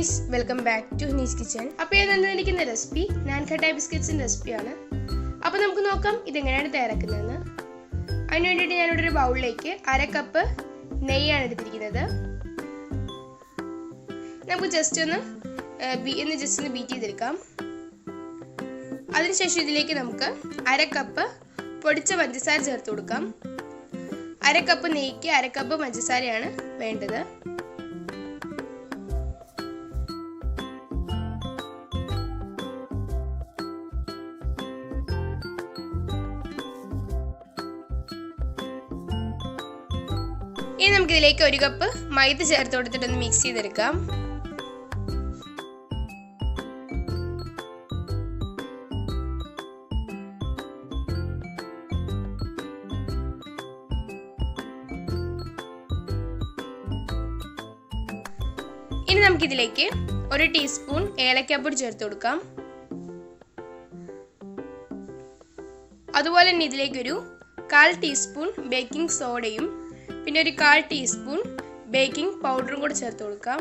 guys, welcome back to Shini's kitchen. അപ്പോൾ ഞാൻ തന്നിരിക്കുന്ന റെസിപ്പി നാൻ ഖട്ടായ് ബിസ്ക്കറ്റ്സിന്റെ റെസിപ്പിയാണ്. അപ്പോൾ നമുക്ക് നോക്കാം ഇത് എങ്ങനെയാണ് തയ്യാറാക്കുന്നതെന്ന്. അതിനു വേണ്ടിയിട്ട് ഞാൻ ഇവിടെ ഒരു ബൗളിലേക്ക് 1/2 കപ്പ് നെയ്യാണ് എടുത്തിരിക്കുന്നത്. നമുക്ക് ജസ്റ്റ് ഒന്ന് ബീറ്റ് ചെയ്തെടുക്കാം. അതിനുശേഷം ഇതിലേക്ക് നമുക്ക് 1/2 കപ്പ് പൊടിച്ച പഞ്ചസാര ചേർത്ത് കൊടുക്കാം. 1/2 കപ്പ് നെയ്ക്ക് 1/2 കപ്പ് പഞ്ചസാരയാണ് വേണ്ടത്. ഇനി നമുക്ക് ഇതിലേക്ക് 1 കപ്പ് മൈദ ചേർത്ത് കൊടുത്തിട്ടൊന്ന് മിക്സ് ചെയ്തെടുക്കാം. ഇനി നമുക്ക് ഇതിലേക്ക് 1 ടീസ്പൂൺ ഏലക്കാപ്പൊടി ചേർത്ത് കൊടുക്കാം. അതുപോലെ തന്നെ ഇതിലേക്ക് ഒരു 1/4 ടീസ്പൂൺ ബേക്കിംഗ് സോഡയും പിന്നെ ഒരു 1/4 ടീസ്പൂൺ ബേക്കിംഗ് പൗഡറും കൂടെ ചേർത്ത് കൊടുക്കാം.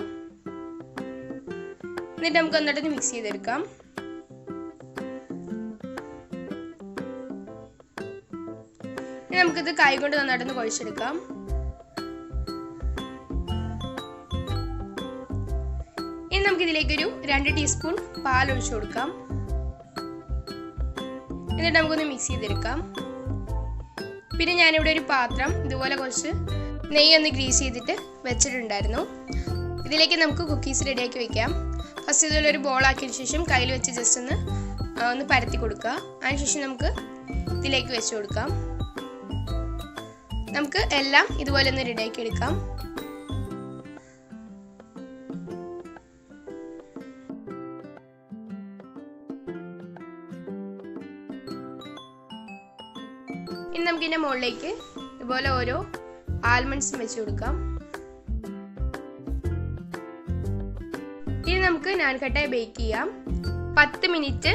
എന്നിട്ട് നമുക്ക് നന്നായിട്ട് മിക്സ് ചെയ്തെടുക്കാം. ഇനി നമുക്കിത് കൈ കൊണ്ട് നന്നായിട്ടൊന്ന് കുഴച്ചെടുക്കാം. ഇനി നമുക്ക് ഇതിലേക്ക് ഒരു 2 ടീസ്പൂൺ പാൽ ഒഴിച്ചു കൊടുക്കാം. എന്നിട്ട് നമുക്കൊന്ന് മിക്സ് ചെയ്തെടുക്കാം. പിന്നെ ഞാനിവിടെ ഒരു പാത്രം ഇതുപോലെ കുറച്ച് നെയ്യൊന്ന് ഗ്രീസ് ചെയ്തിട്ട് വെച്ചിട്ടുണ്ടായിരുന്നു. ഇതിലേക്ക് നമുക്ക് കുക്കീസ് റെഡിയാക്കി വെക്കാം. ഫസ്റ്റ് ഇതുപോലെ ഒരു ബോൾ ആക്കിയതിനു ശേഷം കയ്യിൽ വെച്ച് ജസ്റ്റ് ഒന്ന് പരത്തി കൊടുക്കുക. അതിനുശേഷം നമുക്ക് ഇതിലേക്ക് വെച്ച് കൊടുക്കാം. നമുക്ക് എല്ലാം ഇതുപോലെ ഒന്ന് റെഡിയാക്കി എടുക്കാം. ഇനി നമുക്ക് ഇതിൻ്റെ മുകളിലേക്ക് ഇതുപോലെ ഓരോ ആൽമണ്ട്സും വെച്ച് കൊടുക്കാം. ഇനി നമുക്ക് നാൻ ഖട്ടായ് ബേക്ക് ചെയ്യാം. 10 മിനിറ്റ്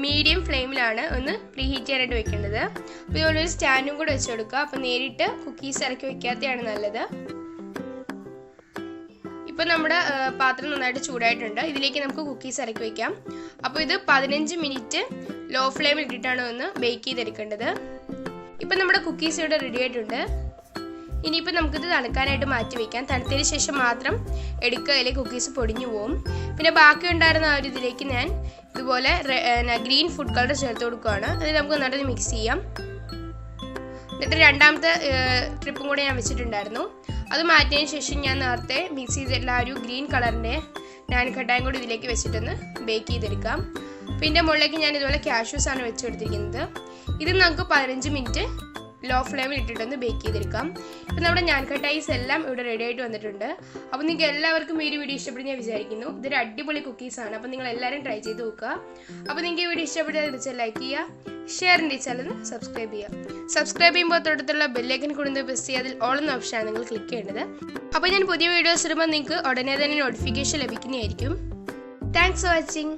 മീഡിയം ഫ്ലെയിമിലാണ് ഒന്ന് പ്രീഹീറ്റ് ചെയ്യാനായിട്ട് വെക്കേണ്ടത്. അപ്പോൾ ഇതുപോലെ ഒരു സ്റ്റാൻഡും കൂടെ വെച്ച് കൊടുക്കുക. അപ്പോൾ നേരിട്ട് കുക്കീസ് ഇറക്കി വെക്കാത്തതാണ് നല്ലത്. ഇപ്പോൾ നമ്മുടെ പാത്രം നന്നായിട്ട് ചൂടായിട്ടുണ്ട്. ഇതിലേക്ക് നമുക്ക് കുക്കീസ് ഇറക്കി വെക്കാം. അപ്പോൾ ഇത് 15 മിനിറ്റ് ലോ ഫ്ലെയിമിൽ ഇട്ടിട്ടാണ് ഒന്ന് ബേക്ക് ചെയ്തെടുക്കേണ്ടത്. ഇപ്പം നമ്മുടെ കുക്കീസ് ഇവിടെ റെഡി ആയിട്ടുണ്ട്. ഇനിയിപ്പോൾ നമുക്കിത് തണുക്കാനായിട്ട് മാറ്റി വയ്ക്കാം. തണുത്തതിന് ശേഷം മാത്രം എടുക്കുക, അല്ലെങ്കിൽ കുക്കീസ് പൊടിഞ്ഞു പോകും. പിന്നെ ബാക്കി ഉണ്ടായിരുന്ന ആ ഒരു ഇതിലേക്ക് ഞാൻ ഇതുപോലെ ഗ്രീൻ ഫുഡ് കളർ ചേർത്ത് കൊടുക്കുകയാണ്. അത് നമുക്ക് നന്നായിട്ട് മിക്സ് ചെയ്യാം. എന്നിട്ട് രണ്ടാമത്തെ ട്രിപ്പും കൂടെ ഞാൻ വെച്ചിട്ടുണ്ടായിരുന്നു. അത് മാറ്റിയതിന് ശേഷം ഞാൻ നേരത്തെ മിക്സ് ചെയ്തിട്ടുള്ള ആ ഒരു ഗ്രീൻ കളറിൻ്റെ നാൻ ഖട്ടായും കൂടി ഇതിലേക്ക് വെച്ചിട്ടൊന്ന് ബേക്ക് ചെയ്തെടുക്കാം. പിന്നെ മുകളിലേക്ക് ഞാൻ ഇതുപോലെ കാഷ്യൂസ് ആണ് വെച്ച് കൊടുത്തിരിക്കുന്നത്. ഇത് നമുക്ക് 15 മിനിറ്റ് ലോ ഫ്ലെയിമിൽ ഇട്ടിട്ടൊന്ന് ബേക്ക് ചെയ്തെടുക്കാം. ഇപ്പം നമ്മുടെ നാൻ ഖട്ടായിസ് എല്ലാം ഇവിടെ റെഡി ആയിട്ട് വന്നിട്ടുണ്ട്. അപ്പോൾ നിങ്ങൾക്ക് എല്ലാവർക്കും ഈ ഒരു വീഡിയോ ഇഷ്ടപ്പെടും ഞാൻ വിചാരിക്കുന്നു. ഇതൊരു അടിപൊളി കുക്കീസാണ്. അപ്പോൾ നിങ്ങൾ എല്ലാവരും ട്രൈ ചെയ്ത് നോക്കുക. അപ്പോൾ നിങ്ങൾക്ക് ഈ വീഡിയോ ഇഷ്ടപ്പെട്ടാൽ വെച്ചാൽ ലൈക്ക് ചെയ്യുക, ഷെയർ എൻ്റെ ചാനൽ സബ്സ്ക്രൈബ് ചെയ്യുക. സബ്സ്ക്രൈബ് ചെയ്യുമ്പോൾ തൊട്ടടുത്തുള്ള ബെല്ലൈക്കൻ കൂടി പ്രസ് ചെയ്യുക. അതിൽ ഓൾ എന്ന ഓപ്ഷനാണ് നിങ്ങൾ ക്ലിക്ക് ചെയ്യേണ്ടത്. അപ്പോൾ ഞാൻ പുതിയ വീഡിയോസ് ഇടുമ്പോൾ നിങ്ങൾക്ക് ഉടനെ തന്നെ നോട്ടിഫിക്കേഷൻ ലഭിക്കുന്നതായിരിക്കും. Thanks for watching.